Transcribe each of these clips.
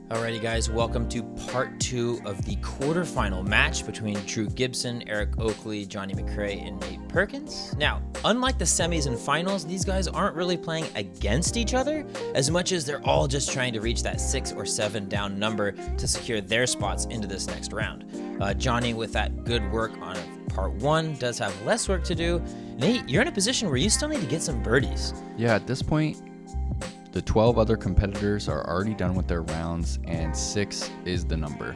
Alrighty guys, welcome to part 2 of the quarterfinal match between Drew Gibson, Eric Oakley, JohnE McCray, and Nate Perkins. Now, unlike the semis and finals, these guys aren't really playing against each other as much as they're all just trying to reach that 6 or 7 down number to secure their spots into this next round. JohnE, with that good work on part 1, does have less work to do. Nate, you're in a position where you still need to get some birdies. Yeah, at this point, the 12 other competitors are already done with their rounds, and 6 is the number.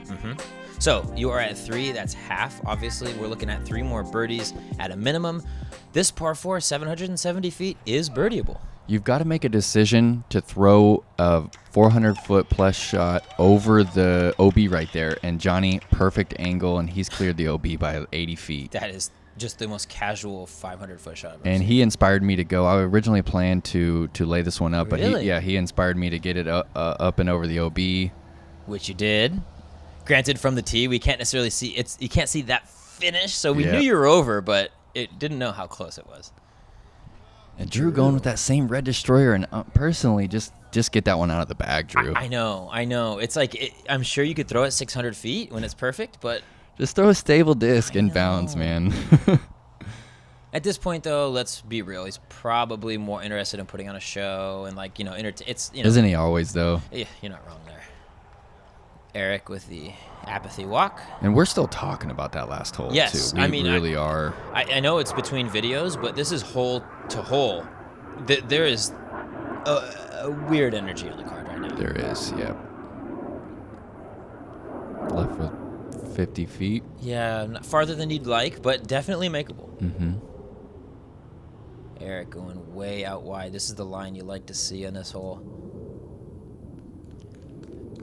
So you are at 3. That's half. Obviously, we're looking at 3 more birdies at a minimum. This par 4, 770 feet, is birdieable. You've got to make a decision to throw a 400-foot plus shot over the OB right there, and JohnE, perfect angle, and he's cleared the OB by 80 feet. That is just the most casual 500-foot shot I've ever And seen. he inspired me to go. I originally planned to lay this one up, Really? but he inspired me to get it up and over the OB. Which you did. Granted, from the tee, we can't necessarily see it's. You can't see that finish, so we knew you were over, but it didn't know how close it was. And Drew going with that same red destroyer, and personally, just get that one out of the bag, Drew. I know. It's like I'm sure you could throw it 600 feet when it's perfect, but Just throw a stable disc and bounce, man. at this point, though, let's be real. He's probably more interested in putting on a show and Isn't he always, though? Yeah, you're not wrong there. Eric with the apathy walk. And we're still talking about that last hole, Yes, too. We really are. I know it's between videos, but this is hole to hole. There is a weird energy on the card right now. There is, yeah. Left with 50 feet. Yeah, not farther than you'd like, but definitely makeable. Eric going way out wide. This is the line you like to see on this hole.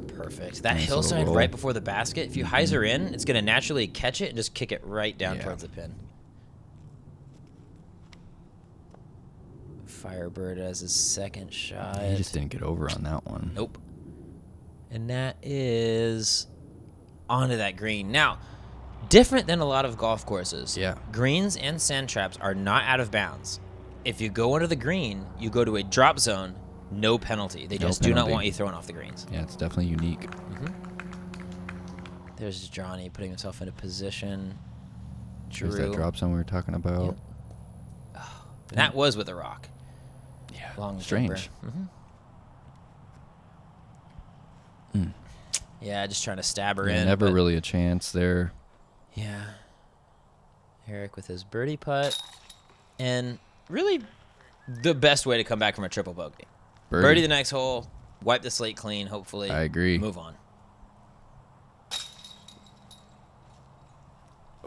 Perfect. That Nice hillside little right before the basket, if you hyzer in, it's going to naturally catch it and just kick it right down Yeah. towards the pin. Firebird as his second shot. He just didn't get over on that one. Nope. And that is onto that green. Now, different than a lot of golf courses. Yeah. Greens and sand traps are not out of bounds. If you go under the green, you go to a drop zone, no penalty. They just do not want you throwing off the greens. Yeah, it's definitely unique. There's JohnE putting himself into position. There's that drop zone we were talking about. And that was with a rock. Yeah, Long strange. Yeah, just trying to stab her Yeah, in. never but- really a chance there. Yeah. Eric with his birdie putt. And really the best way to come back from a triple bogey. Birdie the next hole, wipe the slate clean, hopefully. I agree. Move on.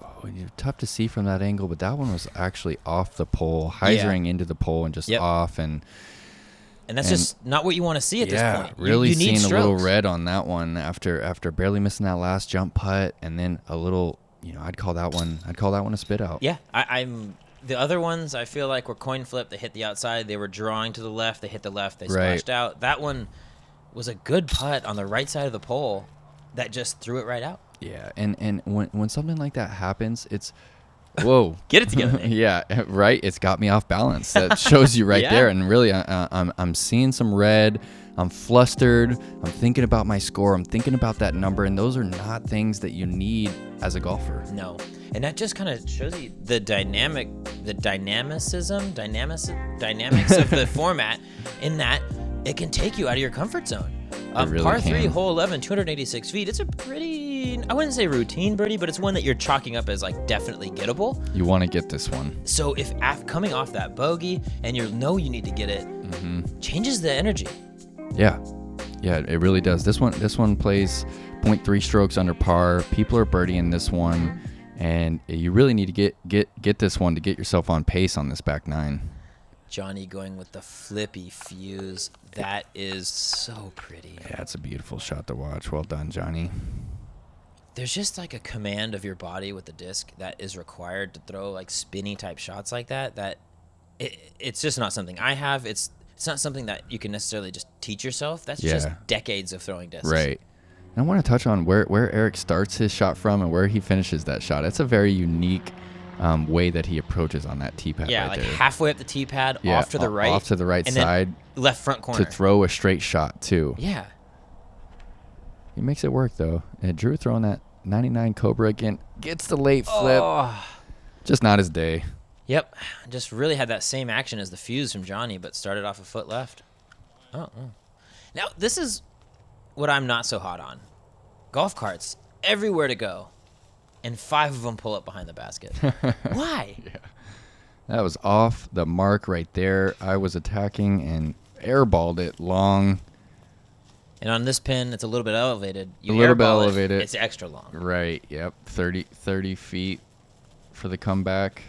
Oh, you're tough to see from that angle, but that one was actually off the pole, hyzering into the pole and just off. And that's just not what you want to see at this point. Really you need seeing a little strokes. red on that one after barely missing that last jump putt, and then a little, I'd call that one a spit out. Yeah, I'm the other ones I feel like were coin flip. They hit the outside. They were drawing to the left. They hit the left. They splashed out. That one was a good putt on the right side of the pole that just threw it right out. Yeah, and when something like that happens, it's whoa. Get it together, Nate. Yeah, right. It's got me off balance. That shows you right Yeah. there. And really, I'm seeing some red. I'm flustered. I'm thinking about my score. I'm thinking about that number, and those are not things that you need as a golfer. No, and that just kind of shows you the dynamics of the format. In that it can take you out of your comfort zone. really Par 3, can. hole 11, 286 feet. It's a pretty, I wouldn't say routine birdie, but it's one that you're chalking up as like definitely gettable. You want to get this one. So if coming off that bogey and you know you need to get it, changes the energy. Yeah, it really does. This one plays 0.3 strokes under par. People are birdieing this one, and you really need to get this one to get yourself on pace on this back nine. JohnE going with the flippy fuse. That is so pretty. Yeah, it's a beautiful shot to watch. Well done, JohnE. There's just like a command of your body with the disc that is required to throw like spinny type shots like that. That it's just not something I have. It's not something that you can necessarily just teach yourself. That's just decades of throwing discs. Right. And I want to touch on where Eric starts his shot from and where he finishes that shot. It's a very unique way that he approaches on that tee pad. Yeah, right like there. halfway up the tee pad, off to the right. Off to the right and side. then left front corner. To throw a straight shot, too. Yeah. He makes it work, though. And Drew throwing that 99 Cobra again. Gets the late flip. Oh. Just not his day. Yep. Just really had that same action as the fuse from JohnE, but started off a foot left. Oh. Now, this is what I'm not so hot on. Golf carts, everywhere to go. And 5 of them pull up behind the basket. Why? Yeah. That was off the mark right there. I was attacking and airballed it long. And on this pin, it's a little bit elevated. You a little bit airball elevated. It's extra long. Right, yep. 30 feet for the comeback.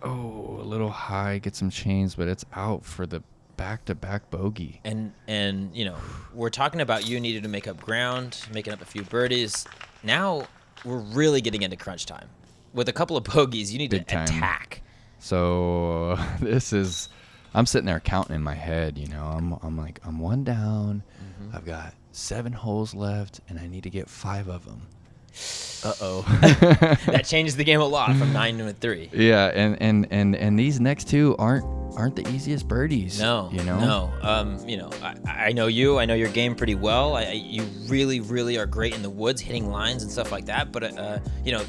Oh, a little high. Get some chains, but it's out for the back-to-back bogey. And you know, we're talking about you needed to make up ground, making up a few birdies. Now we're really getting into crunch time. With a couple of bogeys, you need Big to time. attack. So I'm sitting there counting in my head, you know. I'm like, I'm 1 down. Mm-hmm. I've got 7 holes left, and I need to get 5 of them. Uh-oh. That changes the game a lot from 9 to a 3. Yeah, and these next 2 aren't the easiest birdies. No, you know. No, you know, I know you. I know your game pretty well. You really, really are great in the woods, hitting lines and stuff like that. But you know,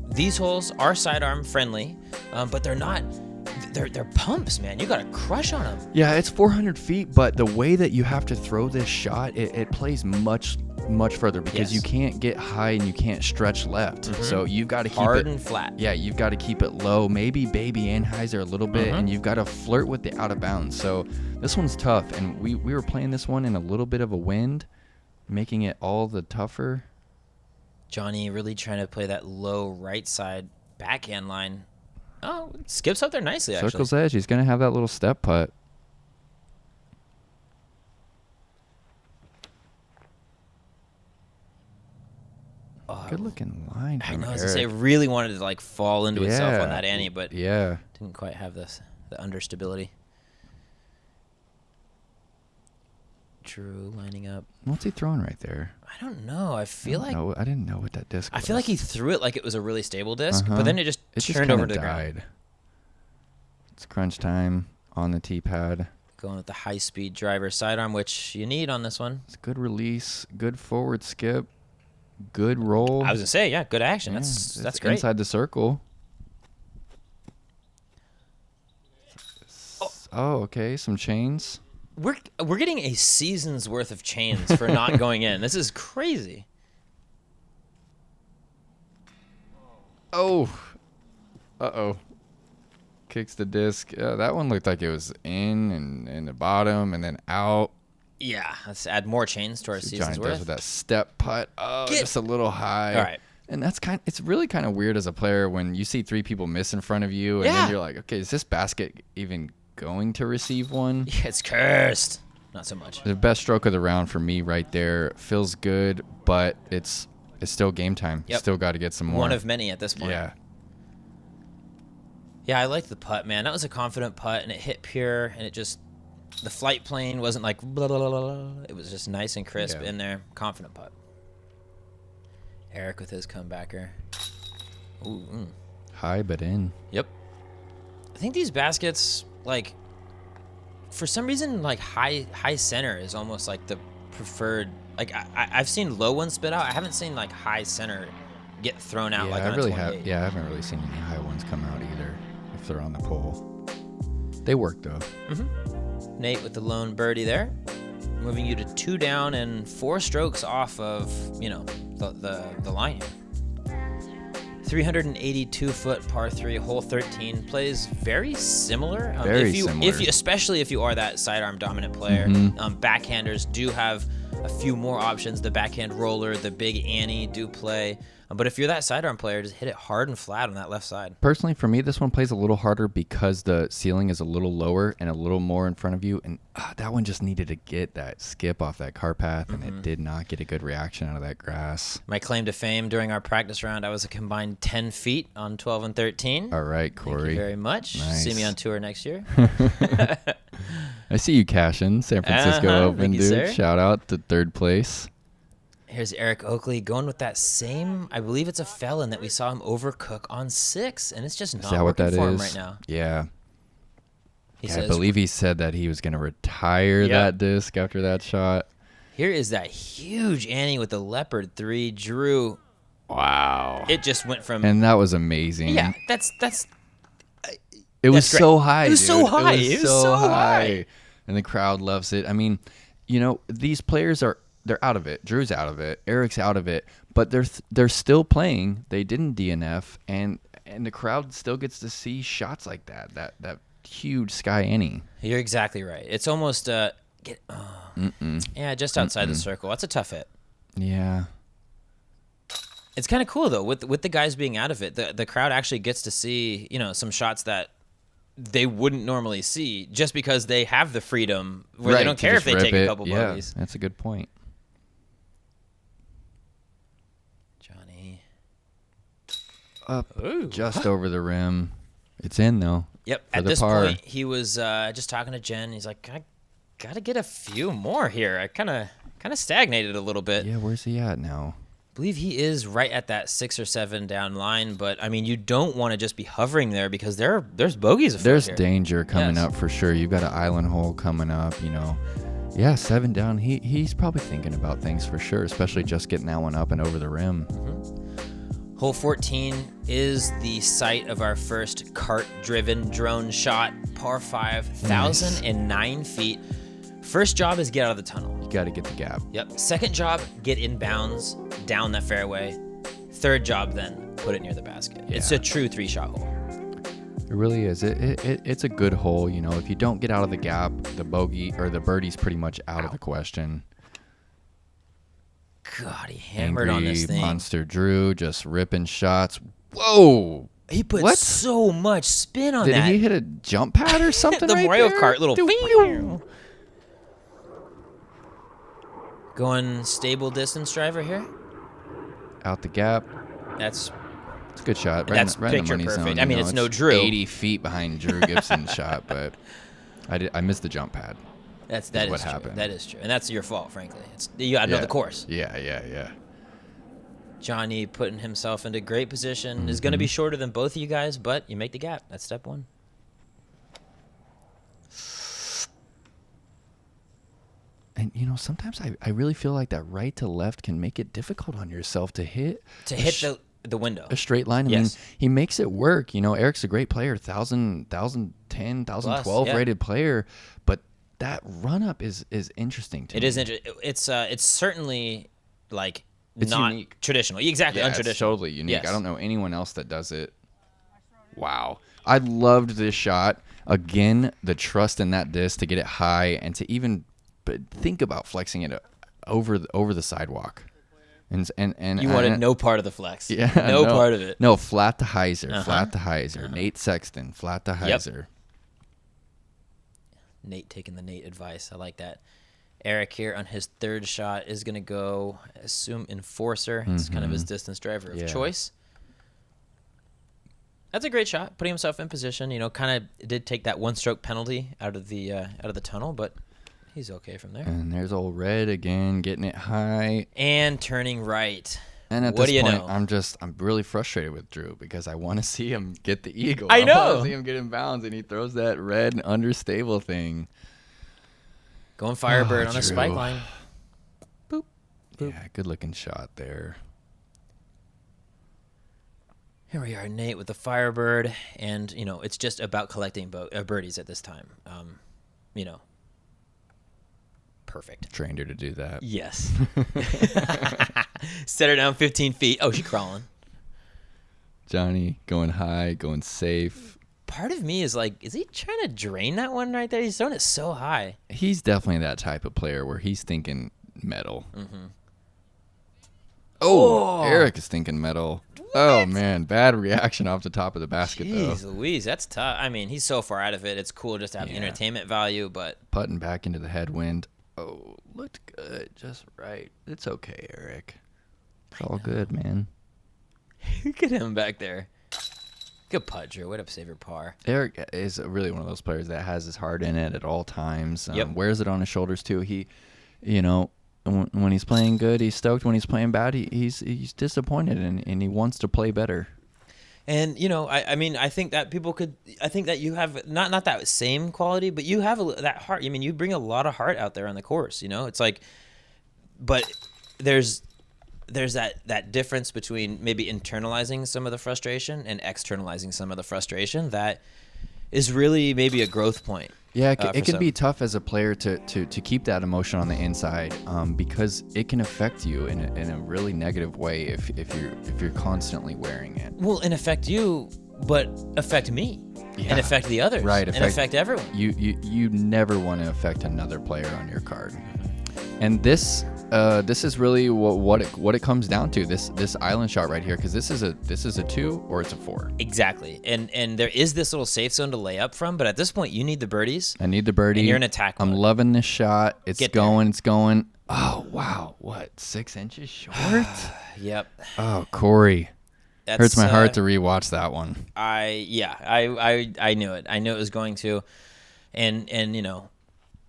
these holes are sidearm friendly, but they're not. They're pumps, man. You got to crush on them. Yeah, it's 400 feet, but the way that you have to throw this shot, it plays much further because Yes. you can't get high and you can't stretch left. Mhm. So you've got to keep Hard it and flat. Yeah, you've got to keep it low, maybe baby Anheuser a little bit, and you've got to flirt with the out of bounds. So this one's tough, and we were playing this one in a little bit of a wind, making it all the tougher. JohnE really trying to play that low right side backhand line. Oh, skips up there nicely, actually. Circle's edge. He's going to have that little step putt. Good looking line I from know, Eric. as I say, really wanted to like fall into itself Yeah. on that Annie, but Yeah. didn't quite have the understability. Drew lining up. What's he throwing right there? I don't know. I feel like I didn't know what that disc was. I feel like he threw it like it was a really stable disc, Uh-huh. but then it just turned kinda over to the ground. died. It's crunch time on the tee pad. Going with the high speed driver sidearm, which you need on this one. It's good release, good forward skip, good roll. I was gonna say, yeah, good action. Yeah, That's it's great. inside the circle. Oh, okay, some chains. We're getting a season's worth of chains for not going in. This is crazy. Oh. Uh-oh. Kicks the disc. That one looked like it was in and the bottom and then out. Yeah, let's add more chains to our See season's Johnny does worth. with that step putt. Oh, just a little high. All right. And it's really kind of weird as a player when you see 3 people miss in front of you, and Yeah. then you're like, okay, is this basket even going to receive one? Yeah, it's cursed. Not so much. The best stroke of the round for me right there. Feels good, but it's still game time. Yep. Still got to get some more. One of many at this point. Yeah. Yeah, I liked the putt, man. That was a confident putt, and it hit pure, and it just the flight plane wasn't like blah, blah, blah, blah. It was just nice and crisp Yeah. in there. Confident putt. Eric with his comebacker. Ooh. High but in. Yep. I think these baskets, like, for some reason, like high center is almost like the preferred. Like I've seen low ones spit out. I haven't seen like high center get thrown out Yeah, like I on really a 28. have. Yeah, I haven't really seen any high ones come out either. If they're on the pole, they work though. Nate with the lone birdie there, moving you to 2 down and 4 strokes off of the line here. 382-foot par 3, hole 13, plays very similar. Very similar. Especially if you are that sidearm dominant player. Backhanders do have a few more options. The backhand roller, the big Annie do play. But if you're that sidearm player, just hit it hard and flat on that left side. Personally, for me, this one plays a little harder because the ceiling is a little lower and a little more in front of you. And that one just needed to get that skip off that car path, and it did not get a good reaction out of that grass. My claim to fame during our practice round, I was a combined 10 feet on 12 and 13. All right, Thank Cory. you very much. Nice. See me on tour next year. I see you cashing San Francisco Open, thank you, dude. sir. Shout out to 3rd place. Here's Eric Oakley going with that same, I believe it's a felon that we saw him overcook on 6, and it's just Is not that what working that for him is? right now. Yeah. He I says, believe he said that he was going to retire that disc after that shot. here is that huge ante with the Leopard 3. Drew. Wow. It just went from... And that was amazing. Yeah, that's It was great. so high, It was dude. so high. It was so high. And the crowd loves it. I mean, these players they're out of it. Drew's out of it. Eric's out of it. But they're still playing. They didn't DNF, and the crowd still gets to see shots like that. That huge sky ante. You're exactly right. It's almost just outside the circle. That's a tough hit. Yeah. It's kind of cool though with the guys being out of it. The crowd actually gets to see, some shots that they wouldn't normally see just because they have the freedom where they don't care if they take a couple bogeys. That's a good point. JohnE. Up just over the rim. It's in though. Yep. At this point, he was just talking to Jen. He's like, I got to get a few more here. I kind of stagnated a little bit. Yeah, where's he at now? I believe he is right at that 6 or 7 down line, but I mean, you don't want to just be hovering there because there's bogeys afoot There's here. danger coming up for sure. You've got an island hole coming up, Yeah, 7 down. He's probably thinking about things for sure, especially just getting that one up and over the rim. Mm-hmm. Hole 14 is the site of our first cart-driven drone shot, par 5, 1,009 feet. First job is get out of the tunnel. You got to get the gap. Yep. Second job, get inbounds down that fairway. Third job, then put it near the basket. Yeah. It's a true 3-shot hole. It really is. It's a good hole. If you don't get out of the gap, the bogey or the birdie's pretty much out of the question. God, he hammered on this thing. Monster Drew just ripping shots. Whoa! He put so much spin on that. Did he hit a jump pad or something? The right Mario there? Kart little. Going stable distance driver here. Out the gap. It's a good shot. That's right in the picture money perfect. zone, I mean, it's no Drew. 80 feet behind Drew Gibson's shot, but I missed the jump pad. That is what happened. That is true, and that's your fault, frankly. You got to know the course. Yeah. JohnE putting himself into great position is going to be shorter than both of you guys, but you make the gap. That's step 1. And sometimes I really feel like that right to left can make it difficult on yourself to hit the window, a straight line. I mean, he makes it work. Eric's a great player, 1,010, 1,012 rated player, but that run up is interesting to me. It is interesting. It's certainly like it's not unique. Traditional. Exactly, untraditional. It's totally unique. Yes. I don't know anyone else that does it. Wow. I loved this shot. Again, the trust in that disc to get it high and to even think about flexing it over the sidewalk. And you wanted no part of the flex. Yeah, no part of it. No, flat to hyzer, flat to hyzer. Nate Sexton, flat to hyzer. Yep. Nate taking the Nate advice. I like that. Eric here on his third shot is going to go, assume Enforcer. It's kind of his distance driver of choice. That's a great shot, putting himself in position. Kind of did take that 1-stroke penalty out of the tunnel, but he's okay from there. And there's old Red again, getting it high and turning right. And at this point, I'm really frustrated with Drew because I want to see him get the eagle. I know. want to see him get in bounds, and he throws that red and understable thing. Going Firebird on a spike line. Boop. Yeah, good looking shot there. Here we are, Nate with the Firebird, and it's just about collecting birdies at this time. Perfect. Trained her to do that. Yes. Set her down 15 feet. Oh, she's crawling. JohnE going high, going safe. Part of me is like, is he trying to drain that one right there? He's throwing it so high. He's definitely that type of player where he's thinking metal. Oh, Eric is thinking metal. What? Oh, man. Bad reaction off the top of the basket, Jeez Louise, that's tough. I mean, he's so far out of it. It's cool just to have entertainment value, but... Putting back into the headwind. Oh, looked good. Just right. It's okay, Eric. It's all good, man. Look at him back there. Good putt, Drew. Way to save your par. Eric is really one of those players that has his heart in it at all times. Wears it on his shoulders, too. He, when he's playing good, he's stoked. When he's playing bad, he's disappointed, and he wants to play better. And I mean, I think that you have not that same quality, but you have that heart. I mean, you bring a lot of heart out there on the course. It's like, but there's that difference between maybe internalizing some of the frustration and externalizing some of the frustration that is really maybe a growth point. Yeah, it can be tough as a player to keep that emotion on the inside, because it can affect you in a really negative way if you're constantly wearing it. Well, and affect you, but affect me, and affect the others, right? And affect everyone. You never want to affect another player on your card, and this is really what it comes down to. This island shot right here, because this is a 2 or it's a 4. Exactly, and there is this little safe zone to lay up from, but at this point you need the birdies. I need the birdie. And you're in attack mode. I'm loving this shot. It's going. Oh wow, what, 6 inches short? Yep. Oh, Cory. Hurts my heart to rewatch that one. I knew it. I knew it was going to, and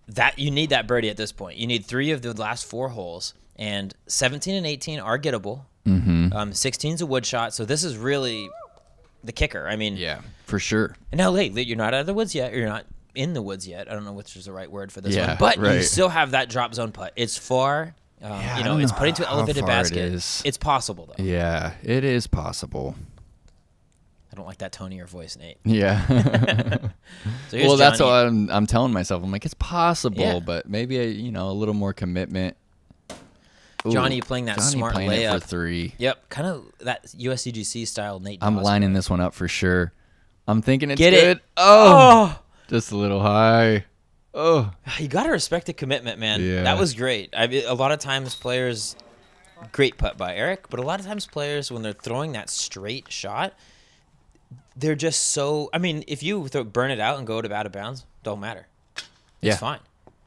that you need that birdie at this point. You need 3 of the last 4 holes, and 17 and 18 are gettable. 16's a wood shot, so this is really the kicker. I mean, yeah, for sure. And now, you're not out of the woods yet, or you're not in the woods yet. I don't know which is the right word for this one, but you still have that drop zone putt. It's far. It's putting to an elevated basket. It's possible though. Yeah, it is possible. I don't like that tone of your voice, Nate. Yeah. So well, that's JohnE. what I'm telling myself. I'm like, it's possible, but maybe a little more commitment. Ooh, JohnE playing that smart playing layup it for 3. Yep, kind of that USDGC style Nate. I'm lining this one up for sure. I'm thinking it's Get good. It. Oh, just a little high. Oh, you gotta respect the commitment, man. Yeah. That was great. I mean, a lot of times players, great putt by Eric, but a lot of times players, when they're throwing that straight shot, they're just so. I mean, if you burn it out and go out of bounds, don't matter. It's fine.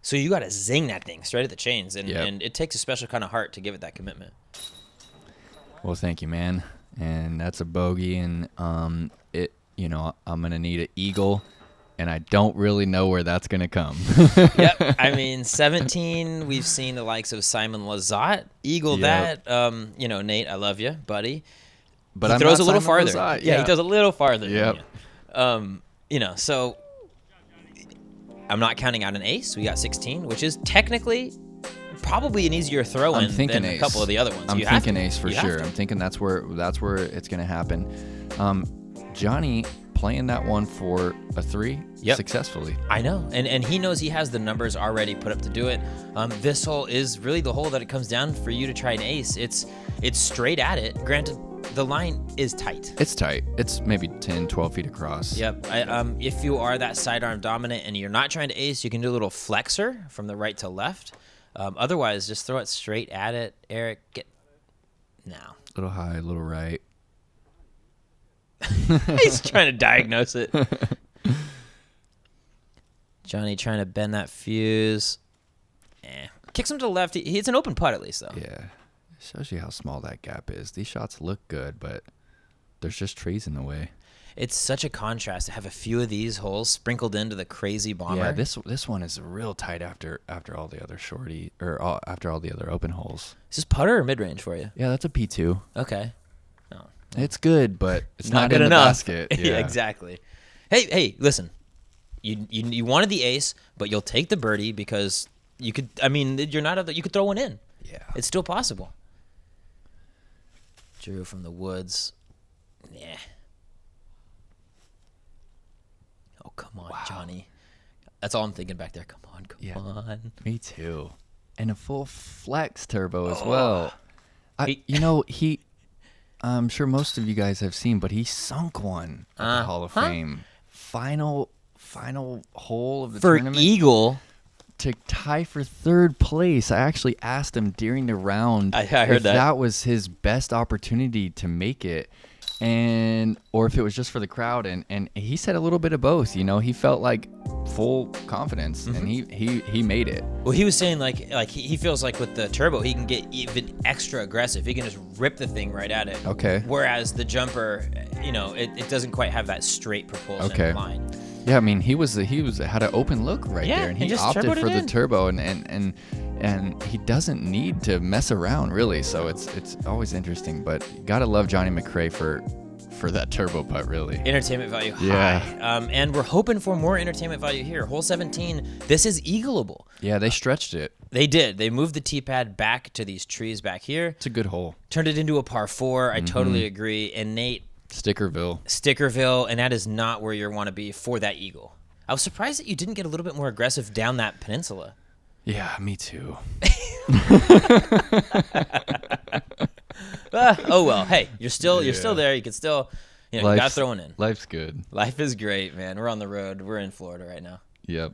So you got to zing that thing straight at the chains, and it takes a special kind of heart to give it that commitment. Well, thank you, man. And that's a bogey, and I'm gonna need an eagle, and I don't really know where that's gonna come. Yep. I mean, 17. We've seen the likes of Simon Lizotte eagle that. Nate, I love you, buddy. But he throws a little farther. Yeah, he does a little farther. Yep. So I'm not counting out an ace. We got 16, which is technically probably an easier throw-in than a couple of the other ones. I'm thinking ace for sure. I'm thinking that's where it's going to happen. JohnE playing that one for a 3 successfully. I know, and he knows he has the numbers already put up to do it. This hole is really the hole that it comes down for you to try an ace. It's straight at it. Granted, the line is tight. It's tight. It's maybe 10, 12 feet across. Yep. If you are that sidearm dominant and you're not trying to ace, you can do a little flexor from the right to left. Otherwise, just throw it straight at it. Eric, get now. A little high, a little right. He's trying to diagnose it. JohnE trying to bend that fuse. Kicks him to the left. It's an open putt at least, though. Yeah. Shows you how small that gap is. These shots look good, but there's just trees in the way. It's such a contrast to have a few of these holes sprinkled into the crazy bomber. Yeah, this one is real tight after all the other after all the other open holes. Is this putter or mid range for you? Yeah, that's a P2. Okay. Oh. It's good, but it's not good in enough. The basket. Yeah, exactly. Hey, listen. You wanted the ace, but you'll take the birdie because you could. I mean, you're not. You could throw one in. Yeah, it's still possible. Drew from the woods. Yeah. Oh, come on, wow. JohnE. That's all I'm thinking back there. Come on. Me too. And a full flex turbo as well. I'm sure most of you guys have seen, but he sunk one at the Hall of Fame. Final hole of the tournament. For Eagle. To tie for 3rd place. I actually asked him during the round I heard if that was his best opportunity to make it, or if it was just for the crowd. And he said a little bit of both. He felt like full confidence, and he made it. Well, he was saying like he feels like with the turbo he can get even extra aggressive. He can just rip the thing right at it. Okay. Whereas the jumper, it doesn't quite have that straight propulsion line. Yeah, I mean, he had an open look there, and he opted for the turbo, and he doesn't need to mess around really. So it's always interesting, but you gotta love Johnny McCray for for that turbo putt, really. Entertainment value Yeah. high. And we're hoping for more entertainment value here. Hole 17, this is eagleable. Yeah, they stretched it. They did. They moved the tee pad back to these trees back here. It's a good hole. Turned it into a par 4. I totally agree. And Nate, Stickerville, and that is not where you want to be for that eagle. I was surprised that you didn't get a little bit more aggressive down that peninsula. Yeah, me too. Oh well, hey, you're still there. You can still, you got to throw one in. Life's good. Life is great, man. We're on the road. We're in Florida right now. Yep.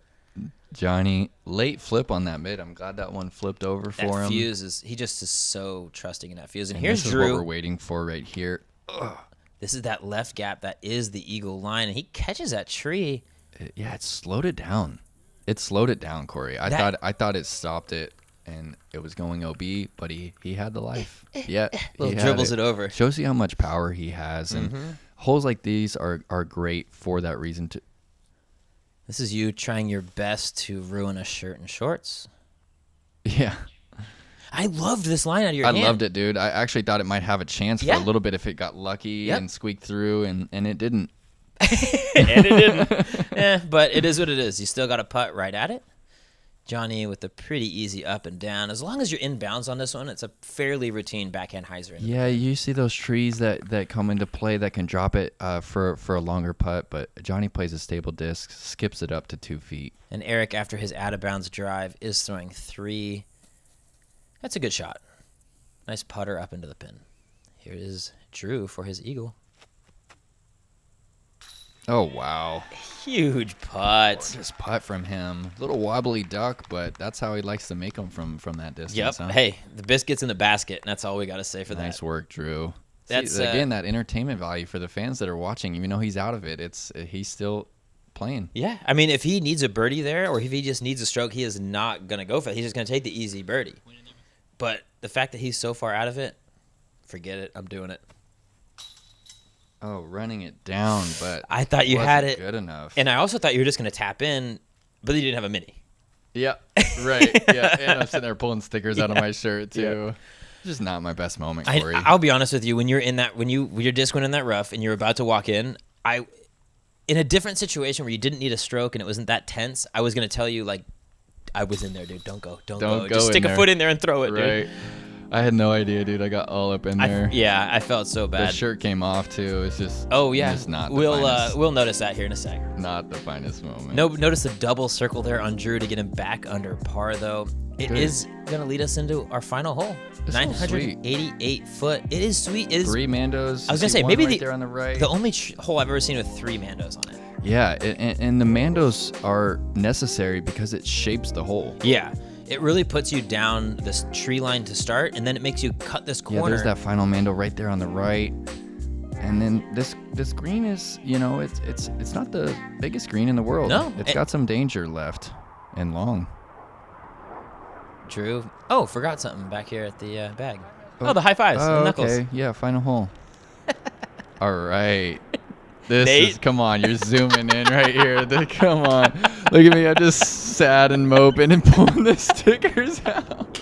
JohnE, late flip on that mid. I'm glad that one flipped over for him. He just is so trusting in that fuse. And here's here's Drew. Drew. What we're waiting for right here. Ugh. This is that left gap that is the eagle line, and he catches that tree. It slowed it down. It slowed it down, Corey. I thought it stopped it, and it was going OB, but he had the life. Yeah, Little dribbles it over. Shows you how much power he has, and holes like these are great for that reason. This is you trying your best to ruin a shirt and shorts. Yeah. I loved this line out of your hand. I loved it, dude. I actually thought it might have a chance for a little bit if it got lucky and squeaked through, and it didn't. And it didn't. But it is what it is. You still got to putt right at it. JohnE with a pretty easy up and down. As long as you're inbounds on this one, it's a fairly routine backhand hyzer. Yeah, you see those trees that come into play that can drop it for a longer putt, but JohnE plays a stable disc, skips it up to 2 feet. And Eric, after his out-of-bounds drive, is throwing 3. That's a good shot. Nice putter up into the pin. Here is Drew for his eagle. Oh, wow. Huge putt. Gorgeous putt from him. Little wobbly duck, but that's how he likes to make them from that distance. Yep. Huh? Hey, the biscuit's in the basket, and that's all we got to say for that. Nice work, Drew. That's again, that entertainment value for the fans that are watching. Even though he's out of it, he's still playing. Yeah. I mean, if he needs a birdie there or if he just needs a stroke, he is not going to go for it. He's just going to take the easy birdie. But the fact that he's so far out of it, forget it. I'm doing it. Oh, running it down, but I thought you had it good enough. And I also thought you were just going to tap in, but you didn't have a mini. Yeah, right. Yeah, and I'm sitting there pulling stickers out of my shirt too. Yeah. Just not my best moment, Corey. I'll be honest with you. When you're in that, when your disc went in that rough and you're about to walk in, in a different situation where you didn't need a stroke and it wasn't that tense, I was going to tell you, like, I was in there, dude. Don't go. Just stick a foot in there and throw it, right. Dude. I had no idea, dude. I got all up in there. I felt so bad. The shirt came off too. It's just just not the finest. We'll notice that here in a sec. Not the finest moment. Notice the double circle there on Drew to get him back under par though. It is going to lead us into our final hole. 988 foot. It is sweet. It is 3 Mandos. I was going to say maybe there on the right. The only hole I've ever seen with 3 Mandos on it. Yeah, and the Mandos are necessary because it shapes the hole. Yeah. It really puts you down this tree line to start, and then it makes you cut this corner. Yeah, there's that final Mando right there on the right. And then this green is, it's not the biggest green in the world. No. It's got some danger left and long. Drew. Oh, forgot something back here at the bag. Oh, the high fives. The knuckles. Okay. Yeah, final hole. All right. Come on, you're zooming in right here. Come on. Look at me. I'm just sad and moping and pulling the stickers out.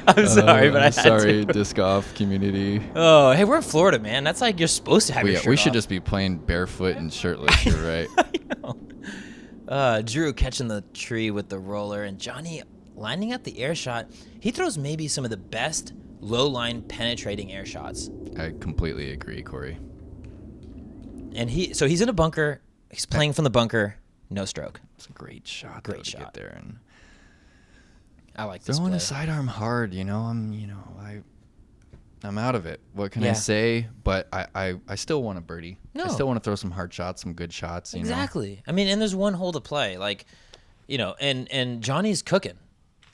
I'm sorry, but I had sorry, to. disc golf community. Oh, hey, we're in Florida, man. That's like you're supposed to have your shirt We should off. just be playing barefoot and shirtless. You're right. I know. Drew catching the tree with the roller, and JohnE lining up the air shot. He throws maybe some of the best low-line penetrating air shots. I completely agree, Corey. And he's in a bunker. He's playing from the bunker. No stroke. It's a great shot. Great to shot. Get there and I like this throwing play. the sidearm hard. I'm out of it. What can I say? But I still want a birdie. No. I still want to throw some hard shots, some good shots. Exactly. I mean, and there's one hole to play. Like, and JohnE's cooking.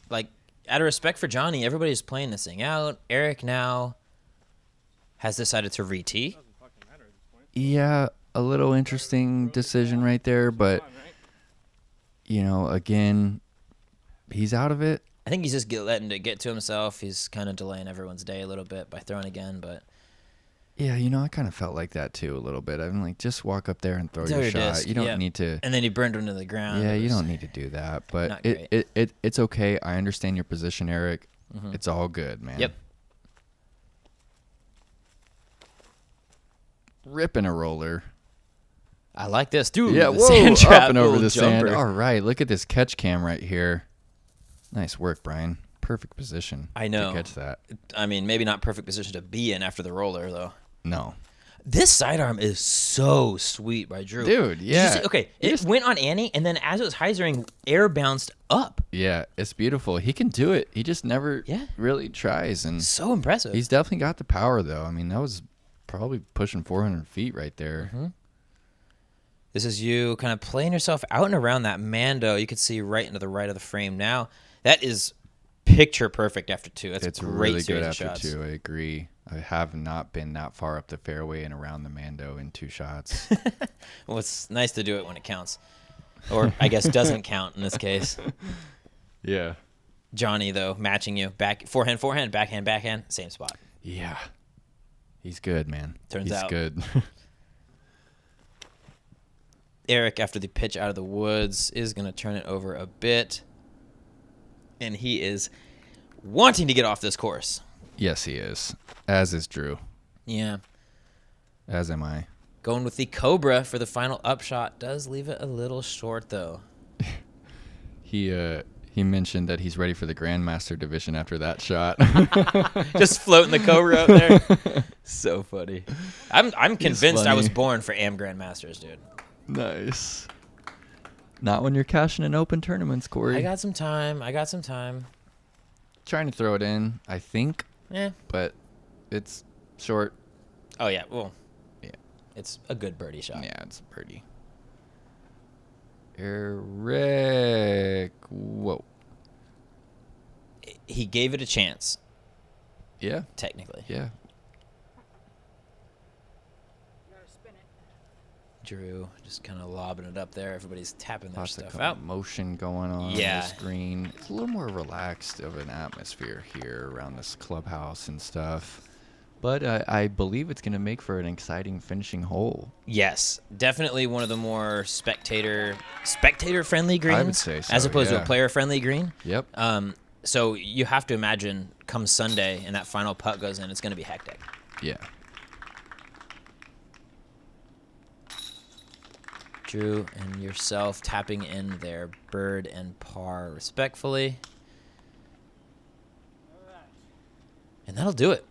Like, out of respect for JohnE, everybody's playing this thing out. Eric now has decided to re-tee. Yeah, a little interesting decision right there, but again, he's out of it. I think he's just letting it get to himself. He's kind of delaying everyone's day a little bit by throwing again, but yeah, I kind of felt like that too a little bit. I'm like, just walk up there and throw your shot. Disc. You don't need to. And then he burned him to the ground. Yeah, you don't need to do that. But it's okay. I understand your position, Eric. Mm-hmm. It's all good, man. Yep. ripping a roller. I like this. Dude, Yeah, the whoa, sand trap, up and over little the sand. jumper. All right, look at this catch cam right here. Nice work, Brian. Perfect position. I know. To catch that. I mean, maybe not perfect position to be in after the roller, though. No. This sidearm is so sweet by Drew. Dude, Did you yeah. see- okay, it went on Annie, and then as it was hyzering, air bounced up. Yeah, it's beautiful. He can do it. He just never Yeah. really tries. And So impressive. he's definitely got the power, though. I mean, that was probably pushing 400 feet right there. Mm-hmm. This is you kind of playing yourself out and around that Mando. You can see right into the right of the frame now. That is picture perfect after two. That's It's a great really series good of after shots. two. I agree. I have not been that far up the fairway and around the Mando in 2 shots. Well, it's nice to do it when it counts. Or I guess doesn't count in this case. Yeah. JohnE, though, matching you. Forehand, backhand, same spot. Yeah. He's good, man. Turns He's out. good. Eric, after the pitch out of the woods, is going to turn it over a bit. And he is wanting to get off this course. Yes, he is. As is Drew. Yeah. As am I. Going with the Cobra for the final upshot does leave it a little short, though. He mentioned that he's ready for the Grandmaster division after that shot. Just floating the Cobra out there. So funny. I'm convinced I was funny. born for Am Grandmasters, dude. Nice. Not when you're cashing in open tournaments, Corey. I got some time. Trying to throw it in, I think, Yeah. but it's short. Oh, yeah. Well, Yeah. it's a good birdie shot. Yeah, it's pretty. Eric. Whoa. He gave it a chance, Yeah. technically. Yeah. Drew just kind of lobbing it up there. Everybody's tapping their Lots of stuff out. motion going on Yeah. the screen. It's a little more relaxed of an atmosphere here around this clubhouse and stuff. But I believe it's going to make for an exciting finishing hole. Yes, definitely one of the more spectator-friendly greens. I would say so, as opposed to yeah. a player-friendly green. Yep. So you have to imagine come Sunday and that final putt goes in, it's going to be hectic. Yeah. Drew and yourself tapping in their bird and par respectfully. And that'll do it.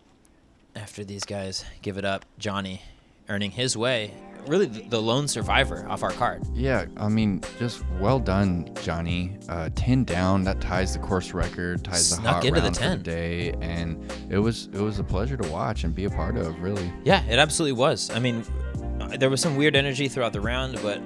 After these guys give it up, JohnE earning his way, really the lone survivor off our card. Yeah, I mean, just well done, JohnE. 10 down, that ties the course record, ties the Snuck hot into the round for 10. the day, and it was a pleasure to watch and be a part of, really. Yeah, it absolutely was. I mean, there was some weird energy throughout the round, but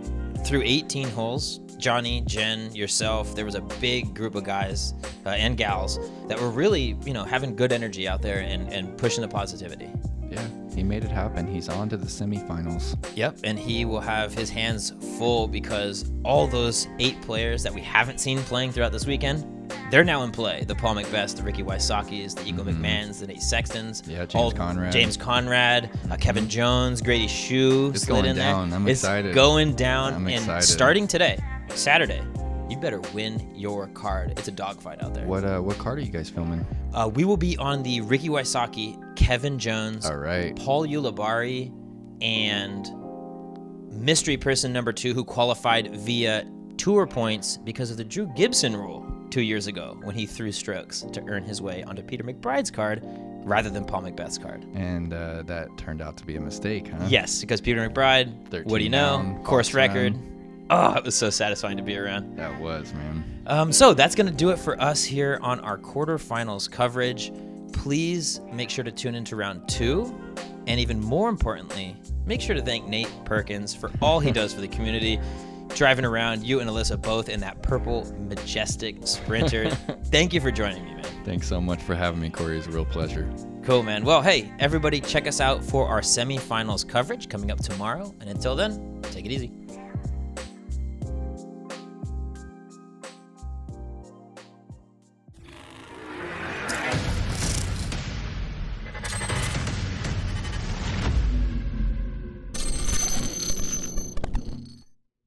through 18 holes, JohnE, Jen, yourself, there was a big group of guys and gals that were really, having good energy out there and pushing the positivity. Yeah, he made it happen. He's on to the semifinals. Yep, and he will have his hands full because all those 8 players that we haven't seen playing throughout this weekend, they're now in play. The Paul McBest, the Ricky Wysocki's, the Eagle McMahons, the Nate Sextons. Yeah, James Conrad. Kevin Jones, Grady Shue It's slid going in down. there. I'm excited. It's going down. I'm and excited. starting today, Saturday, you better win your card. It's a dogfight out there. What card are you guys filming? We will be on the Ricky Wysocki, Kevin Jones, All right. Paul Ulibarri, and mystery person number 2 who qualified via tour points because of the Drew Gibson rule 2 years ago when he threw strokes to earn his way onto Peter McBride's card rather than Paul McBeth's card. And that turned out to be a mistake, huh? Yes, because Peter McBride, 13 what do you know? down, Course Fox record. round. Oh, it was so satisfying to be around. That was, man. So that's going to do it for us here on our quarterfinals coverage. Please make sure to tune into round 2. And even more importantly, make sure to thank Nate Perkins for all he does for the community. Driving around, you and Alyssa both in that purple, majestic Sprinter. Thank you for joining me, man. Thanks so much for having me, Corey. It's a real pleasure. Cool, man. Well, hey, everybody check us out for our semifinals coverage coming up tomorrow. And until then, take it easy.